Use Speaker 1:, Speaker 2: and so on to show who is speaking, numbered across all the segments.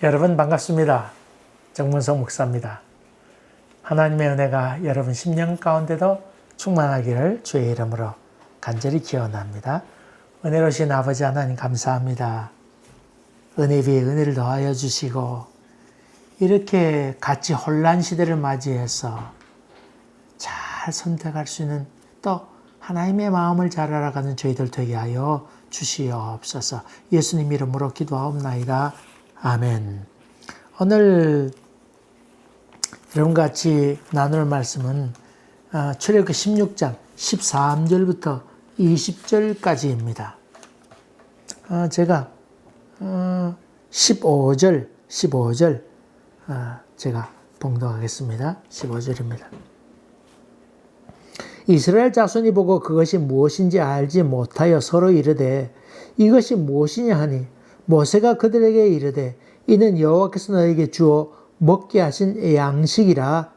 Speaker 1: 여러분 반갑습니다. 정문성 목사입니다. 하나님의 은혜가 여러분 심령 가운데도 충만하기를 주의 이름으로 간절히 기원합니다. 은혜로우신 아버지 하나님 감사합니다. 은혜 위에 은혜를 더하여 주시고 이렇게 같이 혼란 시대를 맞이해서 잘 선택할 수 있는 또 하나님의 마음을 잘 알아가는 저희들 되게 하여 주시옵소서. 예수님 이름으로 기도하옵나이다. 아멘. 오늘 여러분과 같이 나눌 말씀은 출애굽기 16장 13절부터 20절까지입니다. 제가 15절 제가 봉독하겠습니다. 15절입니다. 이스라엘 자손이 보고 그것이 무엇인지 알지 못하여 서로 이르되 이것이 무엇이냐 하니 모세가 그들에게 이르되 이는 여호와께서 너에게 주어 먹게 하신 양식이라.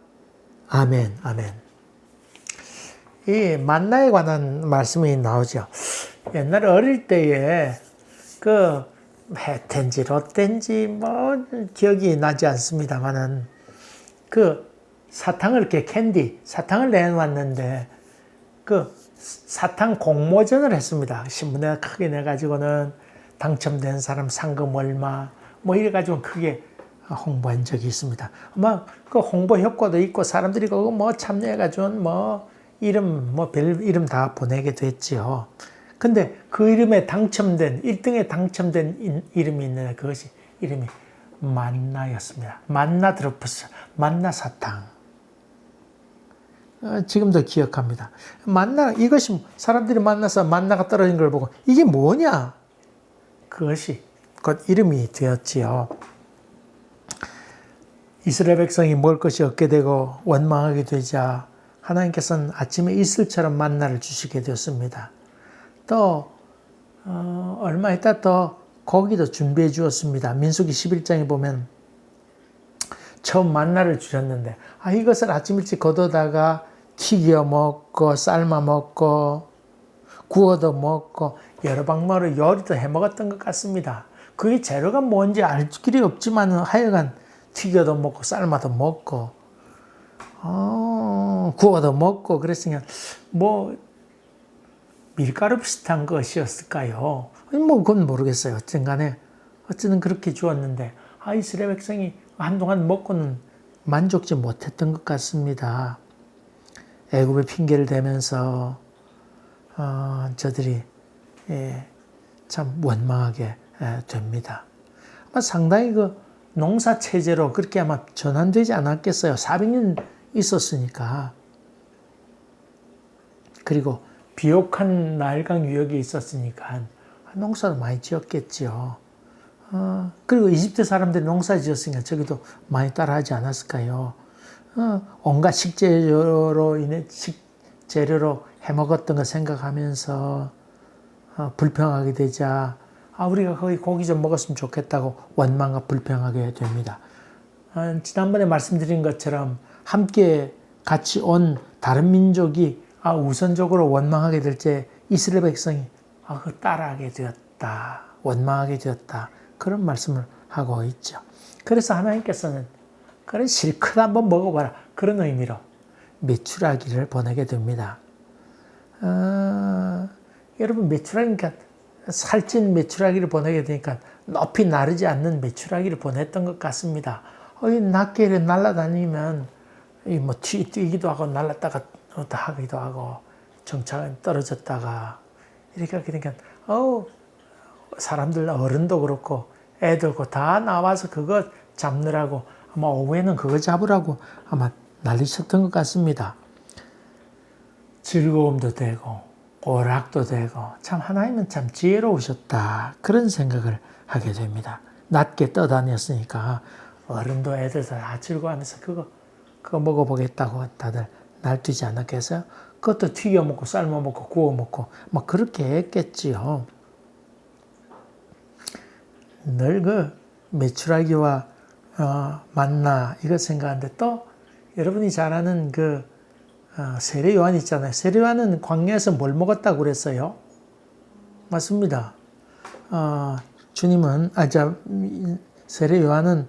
Speaker 1: 아멘. 아멘. 이 만나에 관한 말씀이 나오죠. 옛날에 어릴 때에 그 햇텐지 롯텐지 뭐 기억이 나지 않습니다만은 그 사탕을 이렇게 사탕을 내놨는데 그 사탕 공모전을 했습니다. 신문에 크게 내가지고는 당첨된 사람 상금 얼마 뭐 이래가지고 크게 홍보한 적이 있습니다. 아마 그 홍보 효과도 있고 사람들이 그거 뭐 참여해가지고 뭐 이름 뭐 별 이름 다 보내게 됐지요. 근데 그 이름에 당첨된 1등에 당첨된 이름이 있는데 그것이 이름이 만나였습니다. 만나 드로프스, 만나 사탕. 지금도 기억합니다. 만나, 이것이 사람들이 만나서 만나가 떨어진 걸 보고 이게 뭐냐? 그것이 곧 이름이 되었지요. 이스라엘 백성이 먹을 것이 없게 되고 원망하게 되자 하나님께서는 아침에 이슬처럼 만나를 주시게 되었습니다. 또 얼마 있다 또 고기도 준비해 주었습니다. 민수기 11장에 보면 처음 만나를 주셨는데 이것을 아침 일찍 거두다가 튀겨 먹고 삶아 먹고 구워도 먹고 여러 방법으로 요리도 해 먹었던 것 같습니다. 그게 재료가 뭔지 알 길이 없지만 하여간 튀겨도 먹고 삶아도 먹고 구워도 먹고 그랬으니까 뭐 밀가루 비슷한 것이었을까요? 뭐 그건 모르겠어요. 어쨌든 간에 어쨌든 그렇게 주었는데 이스라엘 백성이 한동안 먹고는 만족지 못했던 것 같습니다. 애굽의 핑계를 대면서 저들이 참 원망하게 됩니다. 아마 상당히 그 농사 체제로 그렇게 아마 전환되지 않았겠어요. 400년 있었으니까. 그리고 비옥한 나일강 유역이 있었으니까 농사도 많이 지었겠죠. 그리고 이집트 사람들이 농사 지었으니까 저기도 많이 따라하지 않았을까요? 온갖 식재료로 해먹었던 거 생각하면서 불평하게 되자 우리가 거기 고기 좀 먹었으면 좋겠다고 원망과 불평하게 됩니다. 지난번에 말씀드린 것처럼 함께 같이 온 다른 민족이 우선적으로 원망하게 될 때 이스라엘 백성이 그걸 따라하게 되었다. 원망하게 되었다. 그런 말씀을 하고 있죠. 그래서 하나님께서는 그래 실컷 한번 먹어봐라. 그런 의미로 메추라기를 보내게 됩니다. 여러분 메추라기니까 살찐 메추라기를 보내게 되니까 높이 나르지 않는 메추라기를 보냈던 것 같습니다. 낮게 날아다니면 뭐 뛰기도 하고 날았다가 하기도 하고 정착은 떨어졌다가 이렇게 하게 되니까 사람들 어른도 그렇고 애들고 다 나와서 그거 잡느라고 아마 오후에는 그거 잡으라고 아마 난리쳤던 것 같습니다. 즐거움도 되고 오락도 되고 참 하나님은 참 지혜로우셨다. 그런 생각을 하게 됩니다. 낮게 떠다녔으니까 어른도 애들도 다 즐거워하면서 그거 먹어보겠다고 다들 날뛰지 않았겠어요? 그것도 튀겨 먹고 삶아 먹고 구워 먹고 막 그렇게 했겠지요. 늘 그 메추라기와 만나 이거 생각하는데 또 여러분이 잘 아는 그 세례 요한 있잖아요. 세례 요한은 광야에서 뭘 먹었다고 그랬어요? 맞습니다. 주님은 세례 요한은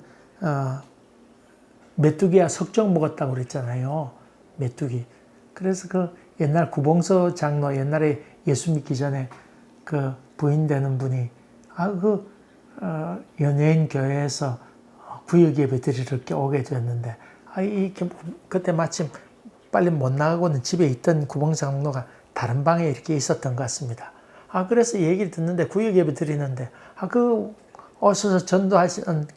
Speaker 1: 메뚜기와 석정 먹었다고 그랬잖아요. 메뚜기. 그래서 그 옛날 구봉서 장로, 옛날에 예수 믿기 전에 그 부인 되는 분이 연예인 교회에서 구역 예배 드리러 오게 됐는데 그때 마침 빨리 못 나가고는 집에 있던 구봉서 장로가 다른 방에 이렇게 있었던 것 같습니다. 그래서 얘기를 듣는데 구역 예배 드리는데 오셔서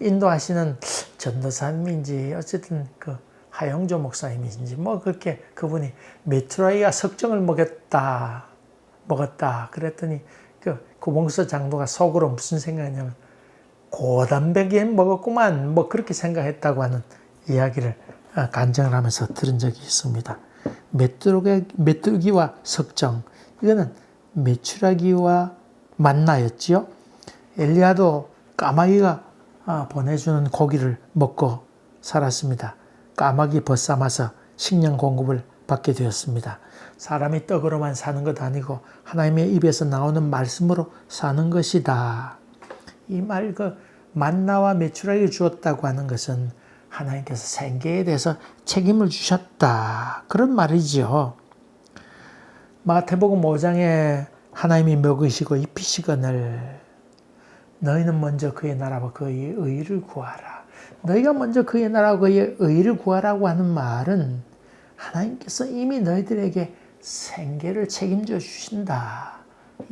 Speaker 1: 인도하시는 전도사님인지 어쨌든 그 하영조 목사님이신지 그렇게 그분이 메뚜라이가 석정을 먹었다 그랬더니 그 구봉서 장로가 속으로 무슨 생각이냐면 고단백에 먹었구만 그렇게 생각했다고 하는 이야기를 간증을 하면서 들은 적이 있습니다. 메뚜기와 석정, 이거는 메추라기와 만나였지요. 엘리야도 까마귀가 보내주는 고기를 먹고 살았습니다. 까마귀 벗삼아서 식량 공급을 받게 되었습니다. 사람이 떡으로만 사는 것 아니고 하나님의 입에서 나오는 말씀으로 사는 것이다. 이 말, 만나와 메추라기를 주었다고 하는 것은 하나님께서 생계에 대해서 책임을 주셨다. 그런 말이죠. 마태복음 5장에 하나님이 먹으시고 입히시거늘 너희는 먼저 그의 나라와 그의 의를 구하라. 너희가 먼저 그의 나라와 그의 의를 구하라고 하는 말은 하나님께서 이미 너희들에게 생계를 책임져 주신다.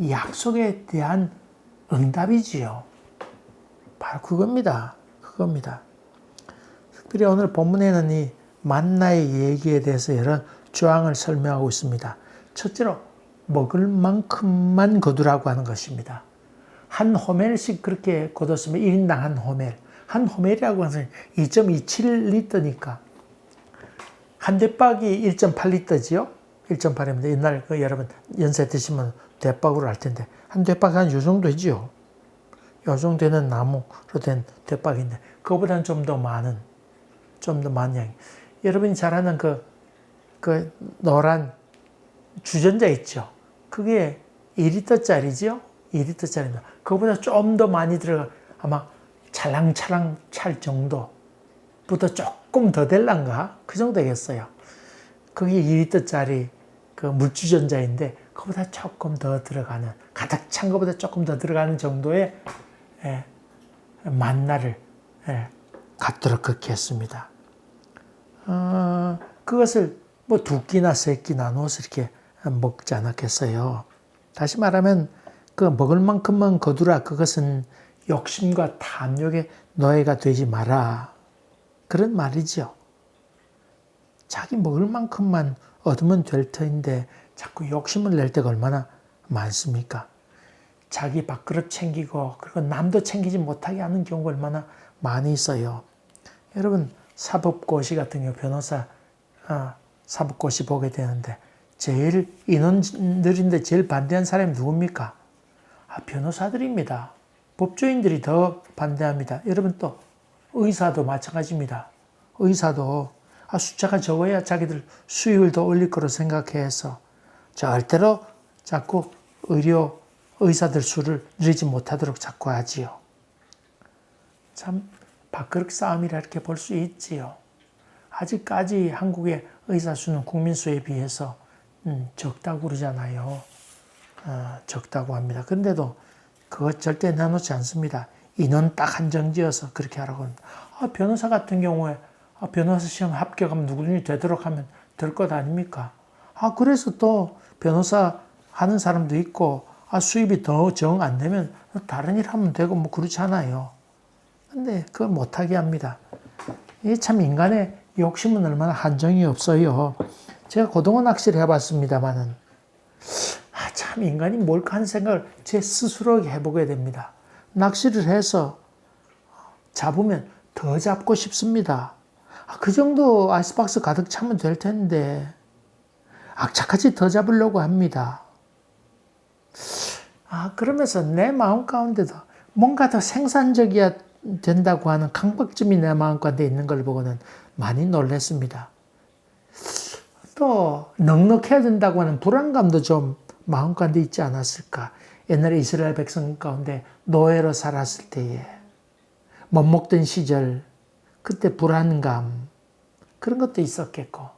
Speaker 1: 약속에 대한 응답이지요. 바로 그겁니다. 특별히 오늘 본문에는 이 만나의 얘기에 대해서 여러 조항을 설명하고 있습니다. 첫째로 먹을 만큼만 거두라고 하는 것입니다. 한 호멜씩 그렇게 거뒀으면 1인당 한 호멜. 한 호멜이라고 하는 것은 2.27리터니까 한 대박이 1.8리터지요. 1.8입니다. 옛날 여러분 연세 드시면 대박으로 할 텐데 한 대박이 한 요 정도지요. 요 정도 되는 나무로 된 대박인데 그거보다는 좀 더 많은 양. 여러분이 잘 아는 그 노란 주전자 있죠. 그게 2리터짜리죠. 2리터짜리입니다. 그거보다 좀 더 많이 들어가 아마 찰랑찰랑 찰 정도보다 조금 더 될란가? 그 정도 되겠어요. 그게 2리터짜리 그 물주전자인데 그거보다 조금 더 들어가는 가득 찬 것보다 조금 더 들어가는 정도의 만나를 갖도록 그렇게 했습니다. 그것을 두 끼나 세 끼 나누어서 이렇게 먹지 않았겠어요. 다시 말하면 그 먹을 만큼만 거두라. 그것은 욕심과 탐욕의 노예가 되지 마라. 그런 말이죠. 자기 먹을 만큼만 얻으면 될 터인데 자꾸 욕심을 낼 때가 얼마나 많습니까? 자기 밥그릇 챙기고 그리고 남도 챙기지 못하게 하는 경우가 얼마나 많이 있어요. 여러분 사법고시 같은 경우 변호사 사법고시 보게 되는데 제일 인원 느린데 제일 반대한 사람이 누굽니까? 변호사들입니다. 법조인들이 더 반대합니다. 여러분 또 의사도 마찬가지입니다. 의사도 숫자가 적어야 자기들 수익을 더 올릴 거로 생각해서 절대로 자꾸 의사들 수를 늘리지 못하도록 자꾸 하지요. 참 밥그릇 싸움이라 이렇게 볼 수 있지요. 아직까지 한국의 의사 수는 국민 수에 비해서 적다고 그러잖아요. 적다고 합니다. 그런데도 그거 절대 내놓지 않습니다. 인원 딱 한정지어서 그렇게 하라고 합니다. 변호사 같은 경우에 변호사 시험 합격하면 누구든지 되도록 하면 될 것 아닙니까? 그래서 또 변호사 하는 사람도 있고 수입이 더 정 안 되면 다른 일 하면 되고 그렇잖아요. 근데 그걸 못하게 합니다. 이게 참 인간의 욕심은 얼마나 한정이 없어요. 제가 고등어 낚시를 해봤습니다만은 참 인간이 뭘까 하는 생각을 제 스스로 해보게 됩니다. 낚시를 해서 잡으면 더 잡고 싶습니다. 그 정도 아이스박스 가득 차면 될 텐데 악착같이 더 잡으려고 합니다. 그러면서 내 마음 가운데도 뭔가 더 생산적이어야 된다고 하는 강박점이 내 마음 가운데 있는 걸 보고는 많이 놀랐습니다. 또 넉넉해야 된다고 하는 불안감도 좀 마음 가운데 있지 않았을까. 옛날에 이스라엘 백성 가운데 노예로 살았을 때에 못 먹던 시절, 그때 불안감, 그런 것도 있었겠고,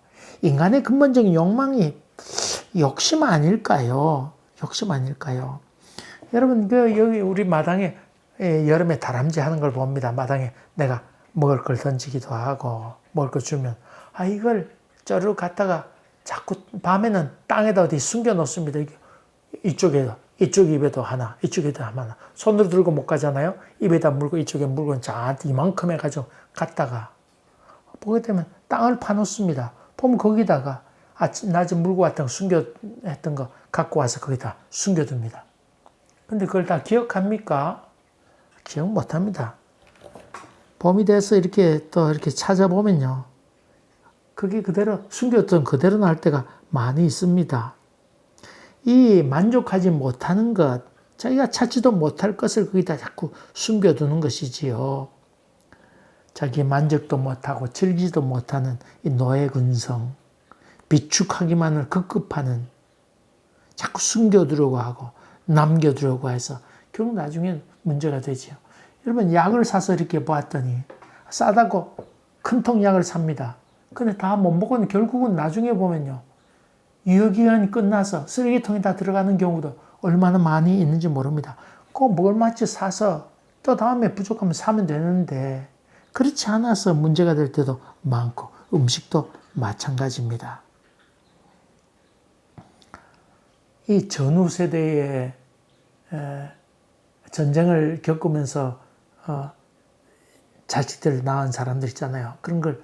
Speaker 1: 인간의 근본적인 욕망이 욕심 아닐까요? 욕심 아닐까요? 여러분, 여기 우리 마당에 여름에 다람쥐 하는 걸 봅니다. 마당에 내가 먹을 걸 던지기도 하고, 먹을 걸 주면, 이걸 저리로 갔다가 자꾸 밤에는 땅에다 어디 숨겨 놓습니다. 이쪽에도, 이쪽 입에도 하나, 이쪽에도 하나. 손으로 들고 못 가잖아요? 입에다 물고 이쪽에 물건 잔뜩 이만큼 해가지고 갔다가, 보게 되면 땅을 파놓습니다. 보면 거기다가 낮에 물고 왔던 거 숨겨했던 거 갖고 와서 거기다 숨겨둡니다. 근데 그걸 다 기억합니까? 기억 못 합니다. 봄이 돼서 이렇게 또 이렇게 찾아보면요. 그게 그대로 숨겼던 그대로 나올 때가 많이 있습니다. 이 만족하지 못하는 것, 자기가 찾지도 못할 것을 거기다 자꾸 숨겨두는 것이지요. 자기 만족도 못하고 즐기지도 못하는 이 노예근성, 비축하기만을 급급하는, 자꾸 숨겨두려고 하고 남겨두려고 해서 결국 나중엔 문제가 되지요. 여러분, 약을 사서 이렇게 보았더니 싸다고 큰 통 약을 삽니다. 근데 다 못 먹으면 결국은 나중에 보면요, 유효기간이 끝나서 쓰레기통에 다 들어가는 경우도 얼마나 많이 있는지 모릅니다. 꼭 먹을 만치 사서 또 다음에 부족하면 사면 되는데, 그렇지 않아서 문제가 될 때도 많고, 음식도 마찬가지입니다. 이 전후 세대의 전쟁을 겪으면서 자식들을 낳은 사람들 있잖아요. 그런 걸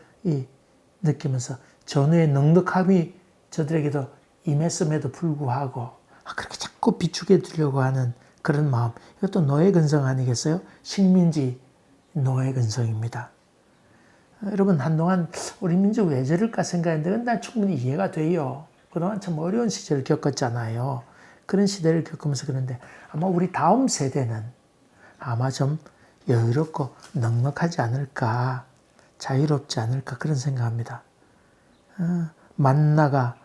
Speaker 1: 느끼면서 전후의 넉넉함이 저들에게도 임했음에도 불구하고 그렇게 자꾸 비추게 두려고 하는 그런 마음, 이것도 노예근성 아니겠어요? 식민지 노예근성입니다. 여러분, 한동안 우리 민족 왜 저럴까 생각했는데 난 충분히 이해가 돼요. 그동안 참 어려운 시절을 겪었잖아요. 그런 시대를 겪으면서 그런데 아마 우리 다음 세대는 아마 좀 여유롭고 넉넉하지 않을까, 자유롭지 않을까, 그런 생각합니다. 만나가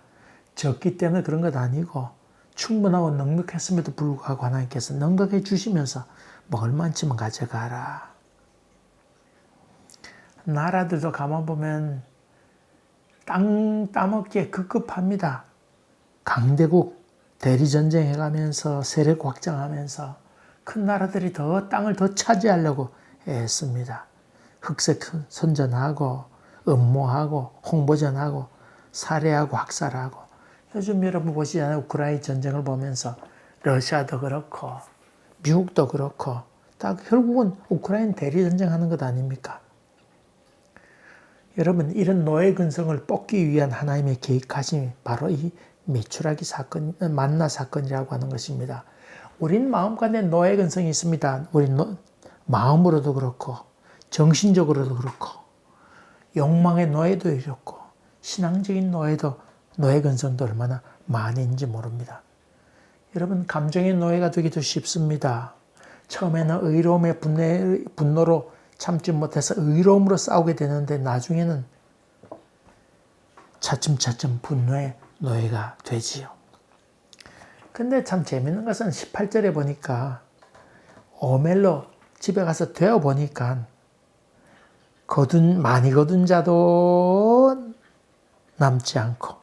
Speaker 1: 적기 때문에 그런 것 아니고 충분하고 넉넉했음에도 불구하고 하나님께서 넉넉해 주시면서 먹을 만치면 가져가라. 나라들도 가만 보면 땅 따먹기에 급급합니다. 강대국 대리전쟁 해가면서 세력 확장하면서 큰 나라들이 더 땅을 더 차지하려고 애씁니다. 흑색 선전하고 음모하고 홍보전하고 살해하고 학살하고, 요즘 여러분 보시잖아요. 우크라이나 전쟁을 보면서 러시아도 그렇고 미국도 그렇고 다 결국은 우크라이나 대리전쟁 하는 것 아닙니까? 여러분, 이런 노예 근성을 뽑기 위한 하나님의 계획하심이 바로 이 메추라기 사건, 만나 사건이라고 하는 것입니다. 우린 마음간에 노예 근성이 있습니다. 우리 마음으로도 그렇고 정신적으로도 그렇고 욕망의 노예도 이렇고 신앙적인 노예 근성도 얼마나 많이 있는지 모릅니다. 여러분, 감정의 노예가 되기도 쉽습니다. 처음에는 의로움의 분노로 참지 못해서 의로움으로 싸우게 되는데 나중에는 차츰차츰 분노의 노예가 되지요. 근데 참 재밌는 것은 18절에 보니까 오멜로 집에 가서 되어 보니까 많이 거둔 자도 남지 않고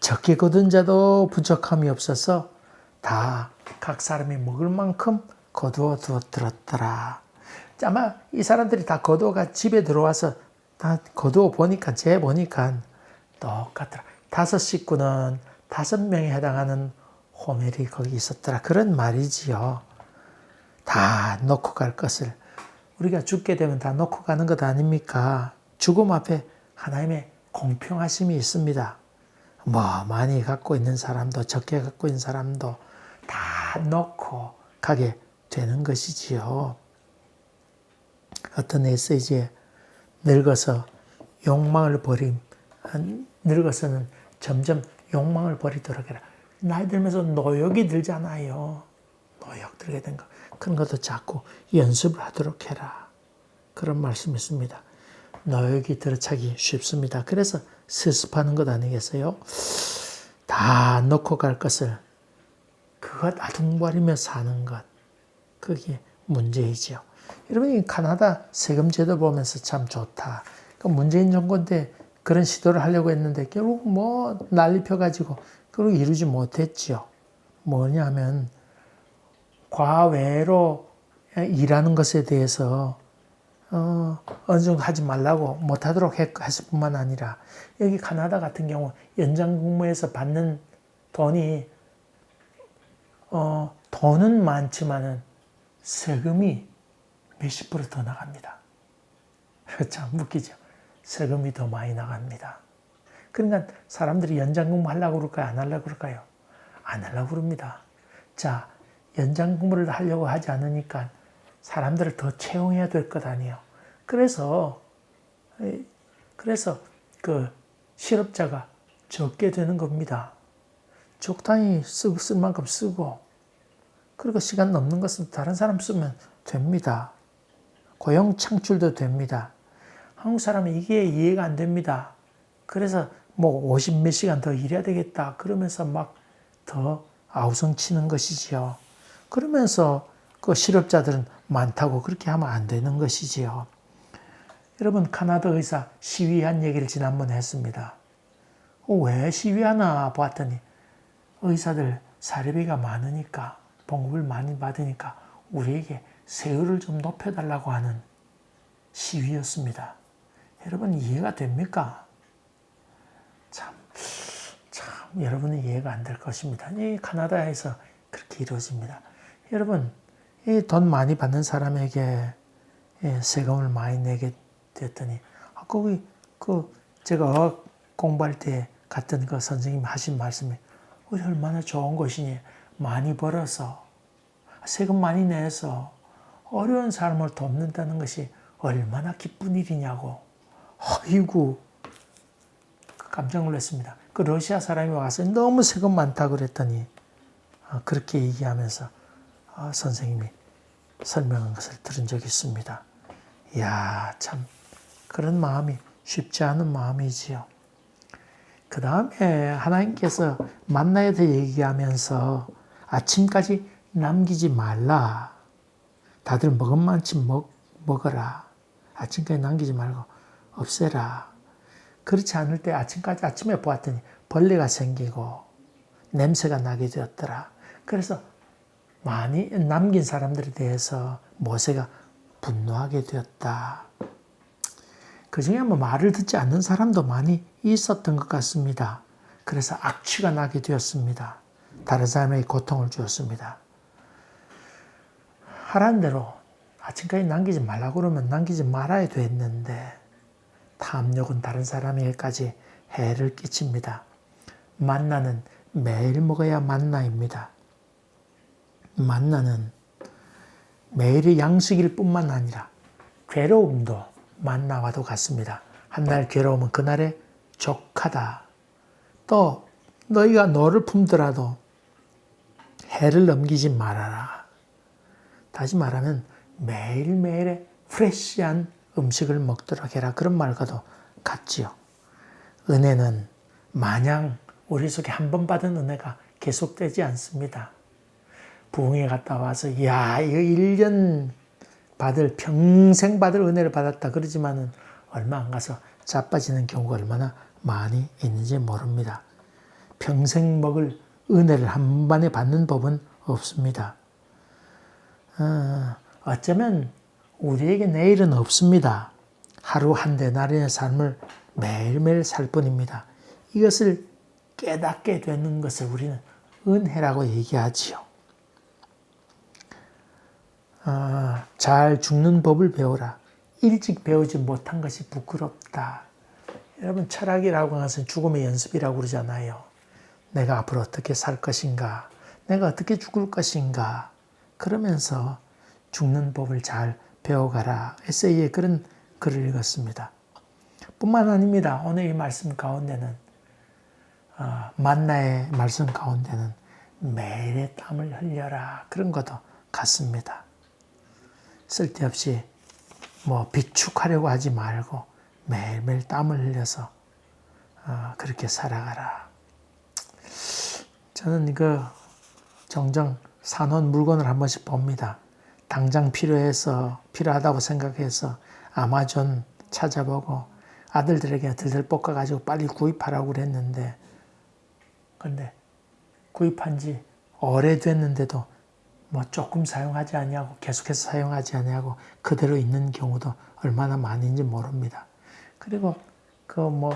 Speaker 1: 적게 거둔 자도 부족함이 없어서 다 각 사람이 먹을 만큼 거두어 들었더라. 아마 이 사람들이 다 거두어가 집에 들어와서 다 거두어 보니까 재보니까 똑같더라. 5식구는 5명에 해당하는 호멜이 거기 있었더라. 그런 말이지요. 다 놓고 갈 것을, 우리가 죽게 되면 다 놓고 가는 것 아닙니까? 죽음 앞에 하나님의 공평하심이 있습니다. 많이 갖고 있는 사람도 적게 갖고 있는 사람도 다 놓고 가게 되는 것이지요. 어떤 메시지에 늙어서 욕망을 늙어서는 점점 욕망을 버리도록 해라. 나이 들면서 노욕이 들잖아요. 노욕 들게 된 거. 그런 것도 자꾸 연습을 하도록 해라. 그런 말씀이 있습니다. 노욕이 들어차기 쉽습니다. 그래서 세습하는 것 아니겠어요? 다 놓고 갈 것을 그것 아둥거리며 사는 것. 그게 문제이지요. 여러분, 이 카나다 세금 제도 보면서 참 좋다. 그 문재인 정권 때 그런 시도를 하려고 했는데 결국 뭐 난리 펴가지고 결국 이루지 못했지요. 뭐냐면 과외로 일하는 것에 대해서 어느 정도 하지 말라고 못하도록 했을 뿐만 아니라 여기 카나다 같은 경우 연장 근무에서 받는 돈이 돈은 많지만은 세금이 몇십 프로 더 나갑니다. 참 웃기죠. 세금이 더 많이 나갑니다. 그러니까 사람들이 연장 근무 하려고 그럴까요? 안 하려고 그럴까요? 안 하려고 그럽니다. 자, 연장 근무를 하려고 하지 않으니까 사람들을 더 채용해야 될 것 아니에요. 그래서 그 실업자가 적게 되는 겁니다. 적당히 쓸 만큼 쓰고, 그리고 시간 넘는 것은 다른 사람 쓰면 됩니다. 고용 창출도 됩니다. 한국 사람은 이게 이해가 안 됩니다. 그래서 뭐 50 몇 시간 더 일해야 되겠다. 그러면서 막 더 아우성 치는 것이지요. 그러면서 그 실업자들은 많다고 그렇게 하면 안 되는 것이지요. 여러분, 카나다 의사 시위한 얘기를 지난번에 했습니다. 왜 시위하나 봤더니 의사들 사례비가 많으니까, 봉급을 많이 받으니까 우리에게 세율을 좀 높여달라고 하는 시위였습니다. 여러분, 이해가 됩니까? 참 여러분은 이해가 안 될 것입니다. 이 카나다에서 그렇게 이루어집니다. 여러분, 이 돈 많이 받는 사람에게 세금을 많이 내게 됐더니, 거기 제가 공부할 때 갔던 그 선생님이 하신 말씀이 얼마나 좋은 것이니, 많이 벌어서 세금 많이 내서 어려운 사람을 돕는다는 것이 얼마나 기쁜 일이냐고. 아이고, 깜짝 놀랐습니다. 그 러시아 사람이 와서 너무 세금 많다 그랬더니 그렇게 얘기하면서 선생님이 설명한 것을 들은 적이 있습니다. 이야, 참 그런 마음이 쉽지 않은 마음이지요. 그 다음에 하나님께서 만나에 대해 얘기하면서 아침까지 남기지 말라. 다들 먹은 만큼 먹어라. 아침까지 남기지 말고 없애라. 그렇지 않을 때 아침에 보았더니 벌레가 생기고 냄새가 나게 되었더라. 그래서 많이 남긴 사람들에 대해서 모세가 분노하게 되었다. 그 중에 뭐 말을 듣지 않는 사람도 많이 있었던 것 같습니다. 그래서 악취가 나게 되었습니다. 다른 사람에게 고통을 주었습니다. 하라는 대로 아침까지 남기지 말라고 그러면 남기지 말아야 됐는데, 탐욕은 다른 사람에게까지 해를 끼칩니다. 만나는 매일 먹어야 만나입니다. 만나는 매일의 양식일 뿐만 아니라 괴로움도 만나와도 같습니다. 한날 괴로움은 그날의 족하다. 또 너희가 너를 품더라도 해를 넘기지 말아라. 다시 말하면 매일매일의 프레시한 음식을 먹도록 해라. 그런 말과도 같지요. 은혜는 마냥 우리 속에 한 번 받은 은혜가 계속되지 않습니다. 부흥회 갔다 와서 이거 1년 평생 받을 은혜를 받았다 그러지만은 얼마 안 가서 자빠지는 경우가 얼마나 많이 있는지 모릅니다. 평생 먹을 은혜를 한 번에 받는 법은 없습니다. 어쩌면 우리에게 내일은 없습니다. 하루 한 데나리의 삶을 매일매일 살 뿐입니다. 이것을 깨닫게 되는 것을 우리는 은혜라고 얘기하지요. 잘 죽는 법을 배우라. 일찍 배우지 못한 것이 부끄럽다. 여러분, 철학이라고 하는 것은 죽음의 연습이라고 그러잖아요. 내가 앞으로 어떻게 살 것인가, 내가 어떻게 죽을 것인가, 그러면서 죽는 법을 잘 배워가라. 에세이에 그런 글을 읽었습니다. 뿐만 아닙니다. 오늘 이 말씀 가운데는 만나의 말씀 가운데는 매일의 땀을 흘려라. 그런 것도 같습니다. 쓸데없이 비축하려고 하지 말고 매일매일 땀을 흘려서 그렇게 살아가라. 저는 종종 사놓은 물건을 한 번씩 봅니다. 당장 필요하다고 생각해서 아마존 찾아보고 아들들에게 들들 볶아가지고 빨리 구입하라고 그랬는데, 근데 구입한 지 오래됐는데도 뭐 조금 사용하지 않냐고, 계속해서 사용하지 않냐고 그대로 있는 경우도 얼마나 많은지 모릅니다. 그리고 그 뭐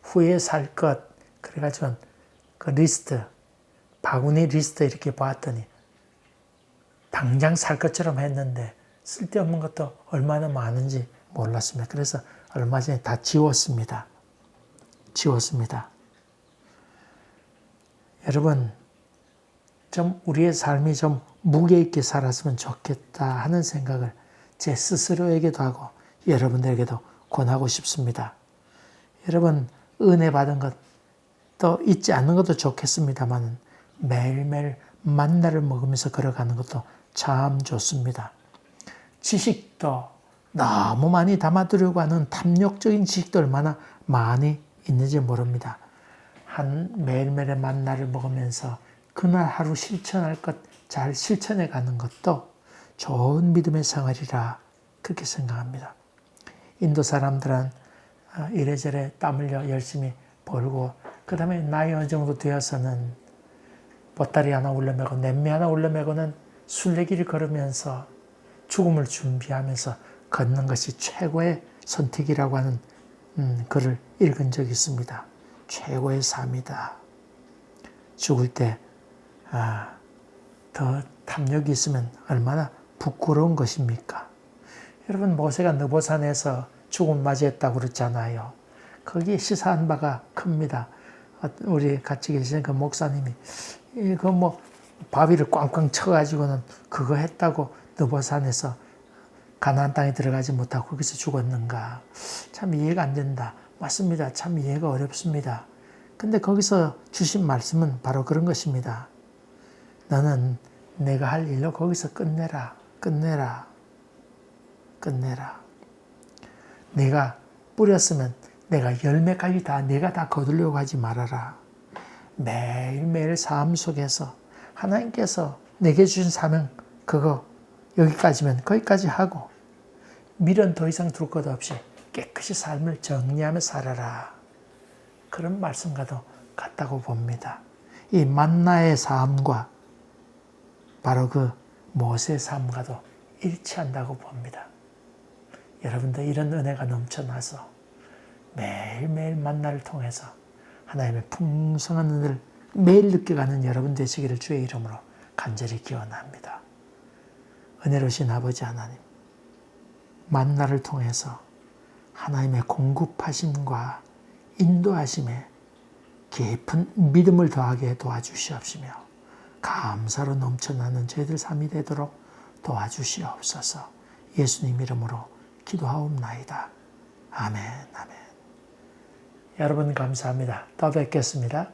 Speaker 1: 후에 살 것 그래가지고 그 리스트, 바구니 리스트 이렇게 봤더니 당장 살 것처럼 했는데 쓸데없는 것도 얼마나 많은지 몰랐습니다. 그래서 얼마 전에 다 지웠습니다. 여러분, 좀 우리의 삶이 좀 무게 있게 살았으면 좋겠다 하는 생각을 제 스스로에게도 하고 여러분들에게도 권하고 싶습니다. 여러분, 은혜 받은 것 또 잊지 않는 것도 좋겠습니다만 매일매일 만나를 먹으면서 걸어가는 것도 참 좋습니다. 지식도 너무 많이 담아두려고 하는 탐욕적인 지식도 얼마나 많이 있는지 모릅니다. 매일매일의 만나를 먹으면서 그날 하루 실천할 것 잘 실천해 가는 것도 좋은 믿음의 생활이라 그렇게 생각합니다. 인도 사람들은 이래저래 땀 흘려 열심히 벌고 그 다음에 나이 어느 정도 되어서는 보따리 하나 올려매고 냄비 하나 올려매고는 순례길을 걸으면서 죽음을 준비하면서 걷는 것이 최고의 선택이라고 하는 글을 읽은 적이 있습니다. 최고의 삶이다. 죽을 때 더 탐욕이 있으면 얼마나 부끄러운 것입니까? 여러분, 모세가 느보산에서 죽음을 맞이했다고 그랬잖아요. 거기에 시사한 바가 큽니다. 우리 같이 계시는 그 목사님이 그 뭐 바위를 꽝꽝 쳐가지고는 그거 했다고 느보산에서 가나안 땅에 들어가지 못하고 거기서 죽었는가? 참 이해가 안 된다. 맞습니다. 참 이해가 어렵습니다. 근데 거기서 주신 말씀은 바로 그런 것입니다. 너는 내가 할 일로 거기서 끝내라. 내가 뿌렸으면 내가 열매까지 다 내가 다 거두려고 하지 말아라. 매일매일 삶 속에서 하나님께서 내게 주신 사명 그거 여기까지면 거기까지 하고 미련 더 이상 둘 것 없이 깨끗이 삶을 정리하며 살아라. 그런 말씀과도 같다고 봅니다. 이 만나의 삶과 바로 그 모세의 삶과도 일치한다고 봅니다. 여러분들 이런 은혜가 넘쳐나서 매일매일 만나를 통해서 하나님의 풍성한 은혜를 매일 느껴가는 여러분 되시기를 주의 이름으로 간절히 기원합니다. 은혜로우신 아버지 하나님, 만나를 통해서 하나님의 공급하심과 인도하심에 깊은 믿음을 더하게 도와주시옵시며 감사로 넘쳐나는 저희들 삶이 되도록 도와주시옵소서. 예수님 이름으로 기도하옵나이다. 아멘. 여러분 감사합니다. 또 뵙겠습니다.